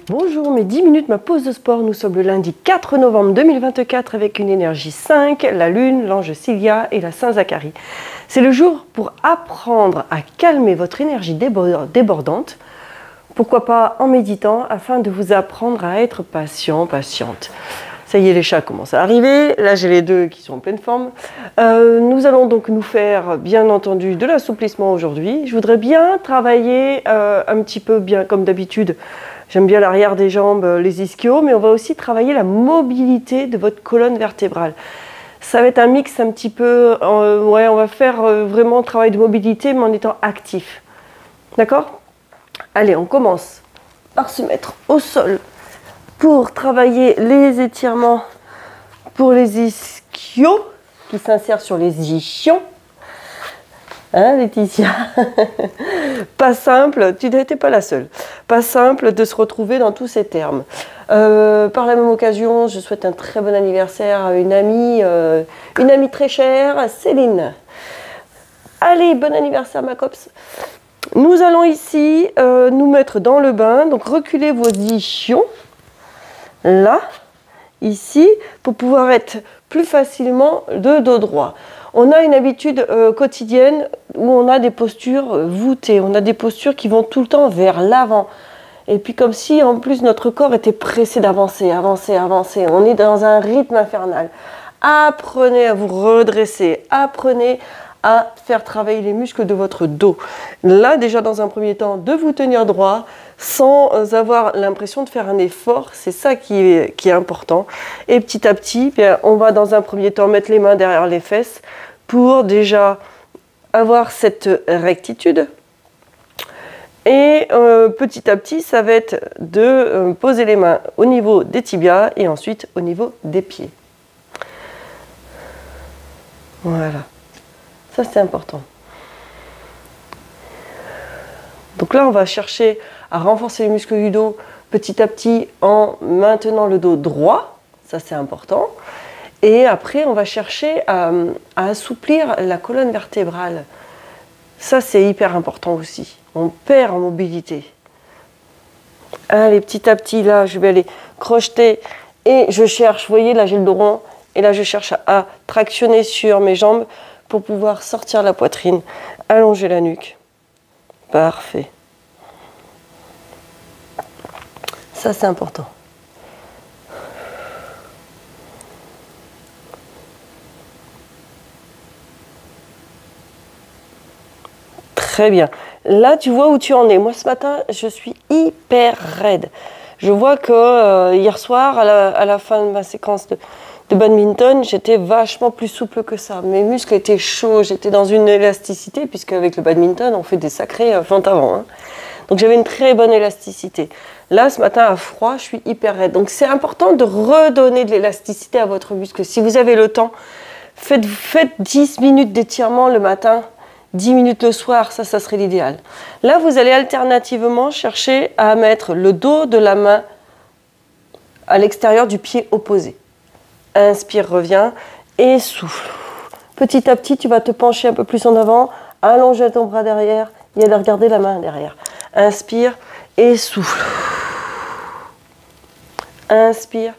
Bonjour, mes 10 minutes, ma pause de sport. Nous sommes le lundi 4 novembre 2024 avec une énergie 5, la lune, l'ange Cilia et la Saint-Zacharie. C'est le jour pour apprendre à calmer votre énergie débordante. Pourquoi pas en méditant afin de vous apprendre à être patient, patiente. Ça y est, les chats commencent à arriver. Là, j'ai les deux qui sont en pleine forme. Nous allons donc nous faire, bien entendu, de l'assouplissement aujourd'hui. Je voudrais bien travailler un petit peu bien comme d'habitude. J'aime bien l'arrière des jambes, les ischios, mais on va aussi travailler la mobilité de votre colonne vertébrale. Ça va être un mix un petit peu, ouais, on va faire vraiment un travail de mobilité, mais en étant actif. D'accord ? Allez, on commence par se mettre au sol pour travailler les étirements pour les ischios qui s'insèrent sur les ischions. Hein, Laetitia? Pas simple, tu n'étais pas la seule. Pas simple de se retrouver dans tous ces termes. Par la même occasion, je souhaite un très bon anniversaire à une amie très chère, Céline. Allez, bon anniversaire ma copse. Nous allons ici nous mettre dans le bain, donc reculez vos ischions, là, ici, pour pouvoir être plus facilement de dos droit. On a une habitude quotidienne où on a des postures voûtées, on a des postures qui vont tout le temps vers l'avant. Et puis comme si en plus notre corps était pressé d'avancer, avancer, avancer. On est dans un rythme infernal. Apprenez à vous redresser, apprenez à faire travailler les muscles de votre dos. Là déjà dans un premier temps, de vous tenir droit sans avoir l'impression de faire un effort, c'est ça qui est important. Et petit à petit, bien, on va dans un premier temps mettre les mains derrière les fesses pour déjà avoir cette rectitude. Et petit à petit, ça va être de poser les mains au niveau des tibias et ensuite au niveau des pieds. Voilà, ça c'est important. Donc là, on va chercher à renforcer les muscles du dos petit à petit en maintenant le dos droit, ça c'est important. Et après, on va chercher à assouplir la colonne vertébrale. Ça, c'est hyper important aussi. On perd en mobilité. Allez, petit à petit, là, je vais aller crocheter et je cherche, vous voyez, là, j'ai le dos rond. Et là, je cherche à tractionner sur mes jambes pour pouvoir sortir la poitrine, allonger la nuque. Parfait. Ça, c'est important. Très bien. Là, tu vois où tu en es. Moi, ce matin, je suis hyper raide. Je vois que hier soir, à la fin de ma séquence de badminton, j'étais vachement plus souple que ça. Mes muscles étaient chauds, j'étais dans une élasticité, puisque avec le badminton, on fait des sacrés feintes avant. Hein. Donc, j'avais une très bonne élasticité. Là, ce matin, à froid, je suis hyper raide. Donc, c'est important de redonner de l'élasticité à votre muscle. Si vous avez le temps, faites 10 minutes d'étirement le matin. 10 minutes le soir, ça serait l'idéal. Là, vous allez alternativement chercher à mettre le dos de la main à l'extérieur du pied opposé. Inspire, reviens et souffle. Petit à petit, tu vas te pencher un peu plus en avant, allonger ton bras derrière et aller regarder la main derrière. Inspire et souffle. Inspire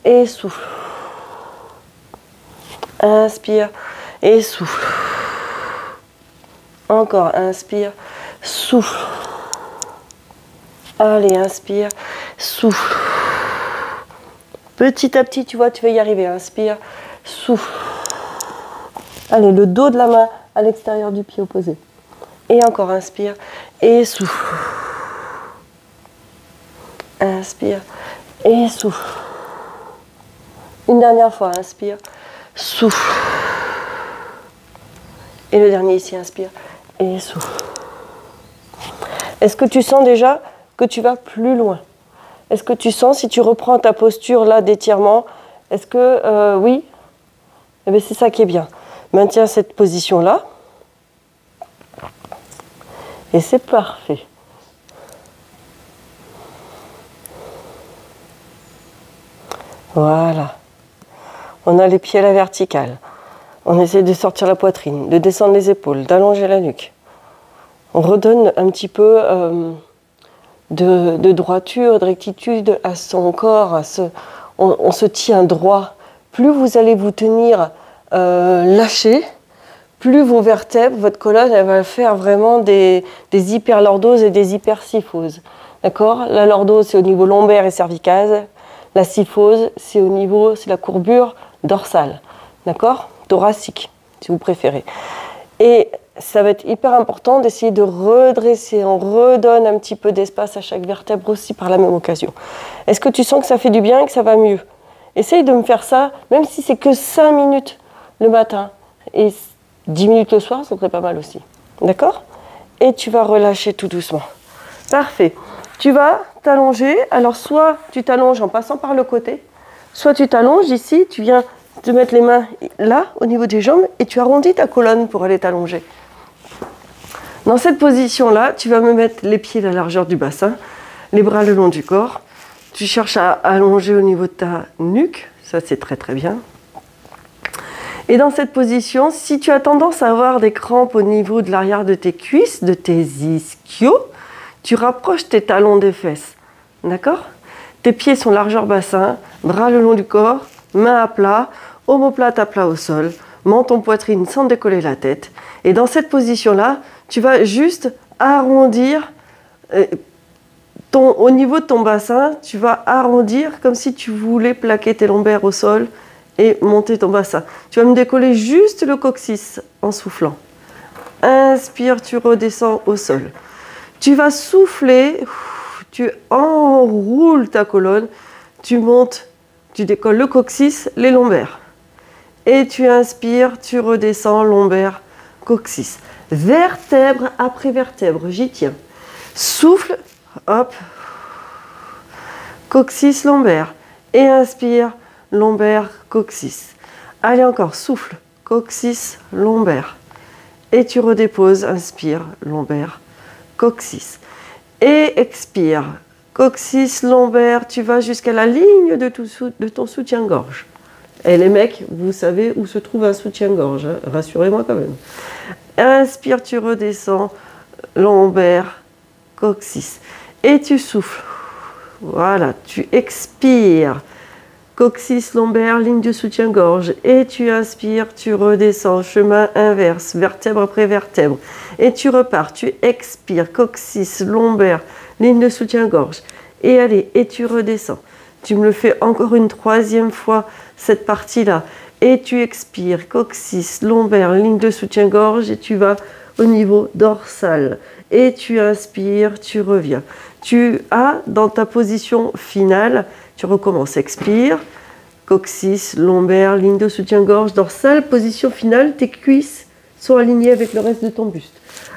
et souffle. Inspire et souffle. Encore, inspire, souffle. Allez, inspire, souffle. Petit à petit, tu vois, tu vas y arriver. Inspire, souffle. Allez, le dos de la main à l'extérieur du pied opposé. Et encore, inspire et souffle. Inspire et souffle. Une dernière fois, inspire, souffle. Et le dernier ici, inspire et souffle. Est-ce que tu sens déjà que tu vas plus loin? Est-ce que tu sens, si tu reprends ta posture là d'étirement, est-ce que oui? Eh bien, c'est ça qui est bien. Maintiens cette position là. Et c'est parfait. Voilà. On a les pieds à la verticale. On essaie de sortir la poitrine, de descendre les épaules, d'allonger la nuque. on redonne un petit peu de droiture, de rectitude à son corps. On se tient droit. Plus vous allez vous tenir lâché, plus vos vertèbres, votre colonne, elle va faire vraiment des hyperlordoses et des hypersyphoses. D'accord? La lordose, c'est au niveau lombaire et cervical. La syphose, c'est la courbure dorsale. D'accord? Thoracique, si vous préférez. Et ça va être hyper important d'essayer de redresser. On redonne un petit peu d'espace à chaque vertèbre aussi par la même occasion. Est-ce que tu sens que ça fait du bien et que ça va mieux? Essaye de me faire ça, même si c'est que 5 minutes le matin et 10 minutes le soir, ça serait pas mal aussi. D'accord? Et tu vas relâcher tout doucement. Parfait. Tu vas t'allonger. Alors, soit tu t'allonges en passant par le côté, soit tu t'allonges ici, tu viens te mettre les mains là, au niveau des jambes, et tu arrondis ta colonne pour aller t'allonger. Dans cette position-là, tu vas me mettre les pieds à la largeur du bassin, les bras le long du corps. Tu cherches à allonger au niveau de ta nuque, ça c'est très très bien. Et dans cette position, si tu as tendance à avoir des crampes au niveau de l'arrière de tes cuisses, de tes ischios, tu rapproches tes talons des fesses. D'accord? Tes pieds sont largeur bassin, bras le long du corps, mains à plat, omoplate à plat au sol, menton poitrine sans décoller la tête. Et dans cette position-là, tu vas juste arrondir au niveau de ton bassin, tu vas arrondir comme si tu voulais plaquer tes lombaires au sol et monter ton bassin. Tu vas me décoller juste le coccyx en soufflant. Inspire, tu redescends au sol. Tu vas souffler, tu enroules ta colonne, tu montes, tu décolles le coccyx, les lombaires. Et tu inspires, tu redescends, lombaire, coccyx. Vertèbre après vertèbre, j'y tiens. Souffle, hop, coccyx, lombaire. Et inspire, lombaire, coccyx. Allez encore, souffle, coccyx, lombaire. Et tu redéposes, inspire, lombaire, coccyx. Et expire, coccyx, lombaire, tu vas jusqu'à la ligne de ton soutien-gorge. Et les mecs, vous savez où se trouve un soutien-gorge, hein, rassurez-moi quand même. Inspire, tu redescends, lombaire, coccyx. Et tu souffles. Voilà, tu expires. Coccyx, lombaire, ligne de soutien-gorge. Et tu inspires, tu redescends, chemin inverse, vertèbre après vertèbre. Et tu repars, tu expires, coccyx, lombaire, ligne de soutien-gorge. Et allez, et tu redescends. Tu me le fais encore une troisième fois, cette partie-là. Et tu expires, coccyx, lombaire, ligne de soutien-gorge. Et tu vas au niveau dorsal. Et tu inspires, tu reviens. Tu as, dans ta position finale, tu recommences, expire, coccyx, lombaire, ligne de soutien-gorge, dorsale, position finale, tes cuisses sont alignées avec le reste de ton buste.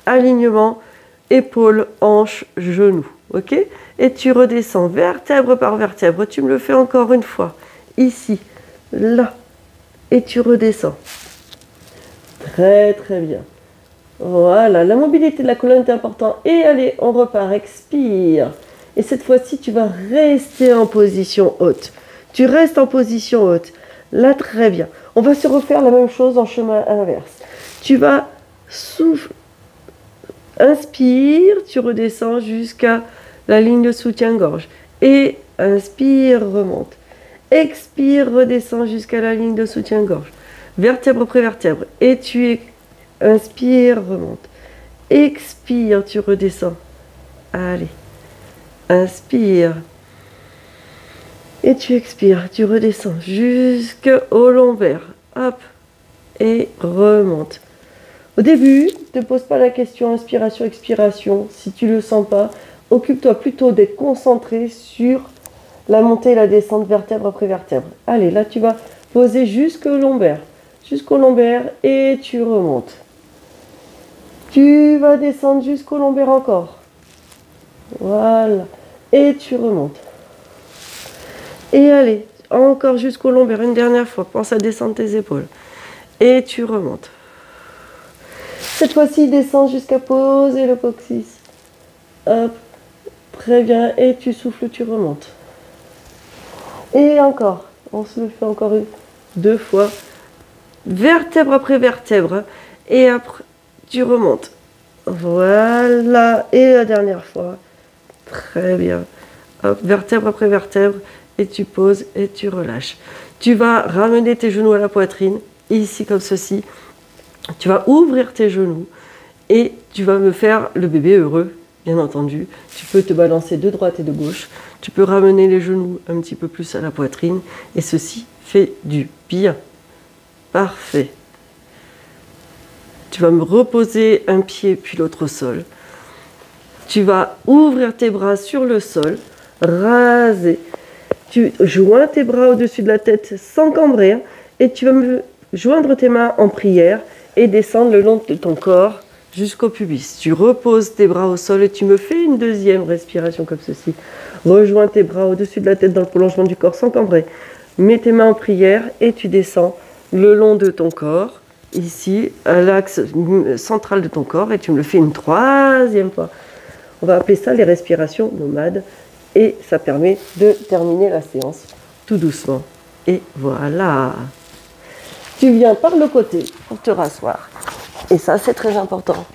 Alignement, épaules, hanches, genoux, ok? Et tu redescends vertèbre par vertèbre, tu me le fais encore une fois, ici, là, et tu redescends. Très très bien. Voilà, la mobilité de la colonne est importante. Et allez, on repart, expire. Et cette fois-ci, tu vas rester en position haute. Tu restes en position haute. Là, très bien. On va se refaire la même chose en chemin inverse. Tu vas souffler. Inspire, tu redescends jusqu'à la ligne de soutien-gorge. Et inspire, remonte. Expire, redescends jusqu'à la ligne de soutien-gorge. Vertèbre après vertèbre. Et tu inspire, remonte. Expire, tu redescends. Allez. Inspire. Et tu expires, tu redescends jusqu'au lombaire. Hop. Et remonte. Au début, ne te pose pas la question inspiration, expiration. Si tu ne le sens pas, occupe-toi plutôt d'être concentré sur la montée et la descente vertèbre après vertèbre. Allez, là tu vas poser jusqu'au lombaire. Jusqu'au lombaire et tu remontes. Tu vas descendre jusqu'au lombaire encore. Voilà. Et tu remontes. Et allez, encore jusqu'au lombaire, une dernière fois. Pense à descendre tes épaules. Et tu remontes. Cette fois-ci, descends jusqu'à poser le coccyx. Hop. Très bien. Et tu souffles, tu remontes. Et encore. On se le fait encore deux fois. Vertèbre après vertèbre. Et après, tu remontes. Voilà. Et la dernière fois. Très bien. Hop, vertèbre après vertèbre. Et tu poses et tu relâches. Tu vas ramener tes genoux à la poitrine. Ici comme ceci. Tu vas ouvrir tes genoux. Et tu vas me faire le bébé heureux, bien entendu. Tu peux te balancer de droite et de gauche. Tu peux ramener les genoux un petit peu plus à la poitrine. Et ceci fait du bien. Parfait. Tu vas me reposer un pied puis l'autre au sol. Tu vas ouvrir tes bras sur le sol, raser. Tu joins tes bras au-dessus de la tête sans cambrer. Hein, et tu vas me joindre tes mains en prière et descendre le long de ton corps jusqu'au pubis. Tu reposes tes bras au sol et tu me fais une deuxième respiration comme ceci. Rejoins tes bras au-dessus de la tête dans le prolongement du corps sans cambrer. Mets tes mains en prière et tu descends le long de ton corps, ici, à l'axe central de ton corps, et tu me le fais une troisième fois. On va appeler ça les respirations nomades et ça permet de terminer la séance tout doucement. Et voilà. Tu viens par le côté pour te rasseoir. Et ça, c'est très important.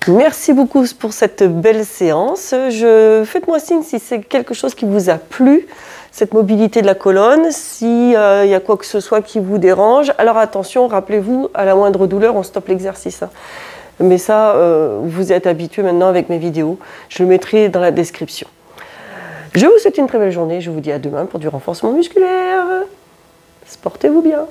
Merci beaucoup pour cette belle séance. Faites-moi signe si c'est quelque chose qui vous a plu, cette mobilité de la colonne, s'il y a quoi que ce soit qui vous dérange. Alors attention, rappelez-vous, à la moindre douleur, on stoppe l'exercice. Hein. Mais ça, vous êtes habitué maintenant avec mes vidéos. Je le mettrai dans la description. Je vous souhaite une très belle journée. Je vous dis à demain pour du renforcement musculaire. Portez-vous bien.